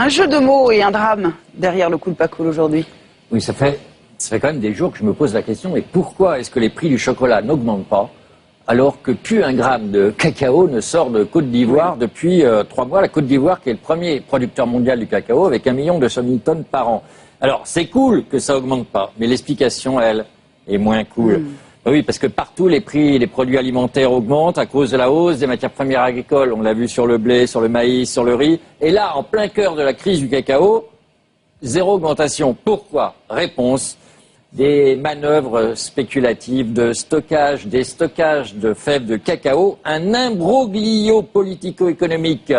Un jeu de mots et un drame derrière le coup de pas cool aujourd'hui. Oui, ça fait quand même des jours que je me pose la question, mais pourquoi est-ce que les prix du chocolat n'augmentent pas alors que plus un gramme de cacao ne sort de Côte d'Ivoire depuis 3 mois? La Côte d'Ivoire qui est le premier producteur mondial du cacao avec 1 200 000 tonnes par an. Alors c'est cool que ça augmente pas, mais l'explication, elle, est moins cool. Oui, parce que partout les prix des produits alimentaires augmentent à cause de la hausse des matières premières agricoles. On l'a vu sur le blé, sur le maïs, sur le riz. Et là, en plein cœur de la crise du cacao, zéro augmentation. Pourquoi? Réponse: des manœuvres spéculatives de stockage, des stockages de fèves de cacao, un imbroglio politico-économique,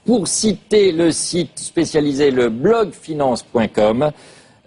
pour citer le site spécialisé, le blogfinance.com,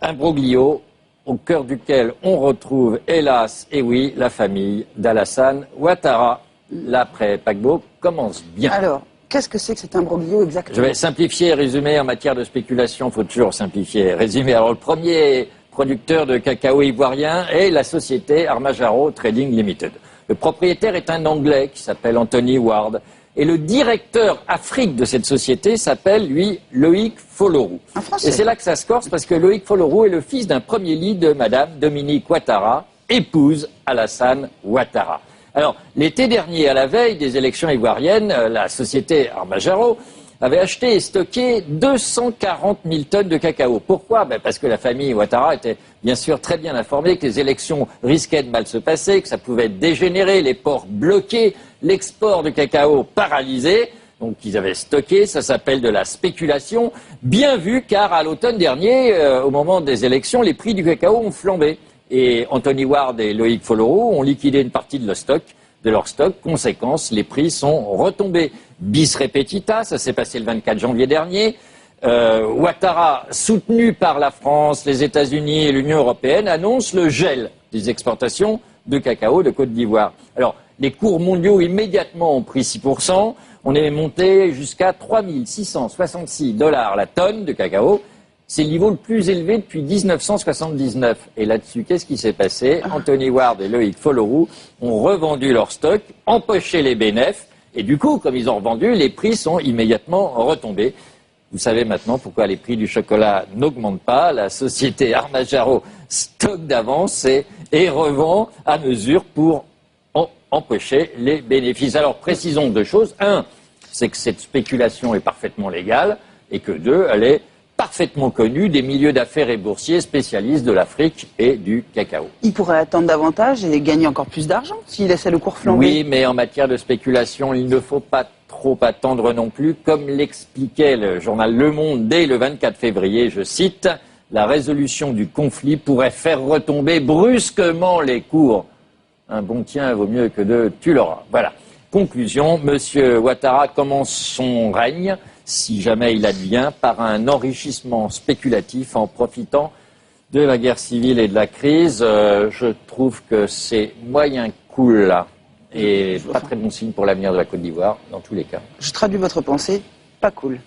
imbroglio au cœur duquel on retrouve, hélas, et oui, la famille d'Alassane Ouattara. L'après-paquebot commence bien. Alors, qu'est-ce que c'est que cet imbroglio exactement? Je vais simplifier et résumer. En matière de spéculation, il faut toujours simplifier et résumer. Alors, le premier producteur de cacao ivoirien est la société Armajaro Trading Limited. Le propriétaire est un Anglais qui s'appelle Anthony Ward. Et le directeur Afrique de cette société s'appelle, lui, Loïc Folorou. Et c'est là que ça se corse, parce que Loïc Folorou est le fils d'un premier lit de Madame Dominique Ouattara, épouse Alassane Ouattara. Alors, l'été dernier, à la veille des élections ivoiriennes, la société Armajaro avait acheté et stocké 240 000 tonnes de cacao. Pourquoi? Parce que la famille Ouattara était bien sûr très bien informée que les élections risquaient de mal se passer, que ça pouvait dégénérer, les ports bloqués, l'export de cacao paralysé. Donc ils avaient stocké, ça s'appelle de la spéculation. Bien vu, car à l'automne dernier, au moment des élections, les prix du cacao ont flambé. Et Anthony Ward et Loïc Folorou ont liquidé une partie de leur stock. Conséquence, les prix sont retombés. Bis repetita, ça s'est passé le 24 janvier dernier. Ouattara, soutenu par la France, les États-Unis et l'Union européenne, annonce le gel des exportations de cacao de Côte d'Ivoire. Alors, les cours mondiaux immédiatement ont pris 6%. On est monté jusqu'à 3 666 $ la tonne de cacao. C'est le niveau le plus élevé depuis 1979. Et là-dessus, qu'est-ce qui s'est passé? Anthony Ward et Loïc Folorou ont revendu leur stock, empoché les bénéfices. Et du coup, comme ils ont revendu, les prix sont immédiatement retombés. Vous savez maintenant pourquoi les prix du chocolat n'augmentent pas. La société Armajaro stocke d'avance et revend à mesure pour empocher les bénéfices. Alors précisons 2 choses. 1, c'est que cette spéculation est parfaitement légale. Et que 2, elle est parfaitement connue des milieux d'affaires et boursiers spécialistes de l'Afrique et du cacao. Il pourrait attendre davantage et gagner encore plus d'argent s'il laissait le cours flamber. Oui, mais en matière de spéculation, il ne faut pas trop attendre non plus. Comme l'expliquait le journal Le Monde dès le 24 février, je cite, « La résolution du conflit pourrait faire retomber brusquement les cours. Un bon tien vaut mieux que 2, tu l'auras. » Voilà. Conclusion, M. Ouattara commence son règne, si jamais il advient, par un enrichissement spéculatif en profitant de la guerre civile et de la crise. Je trouve que c'est moyen cool là, et pas très bon signe pour l'avenir de la Côte d'Ivoire, dans tous les cas. Je traduis votre pensée, pas cool.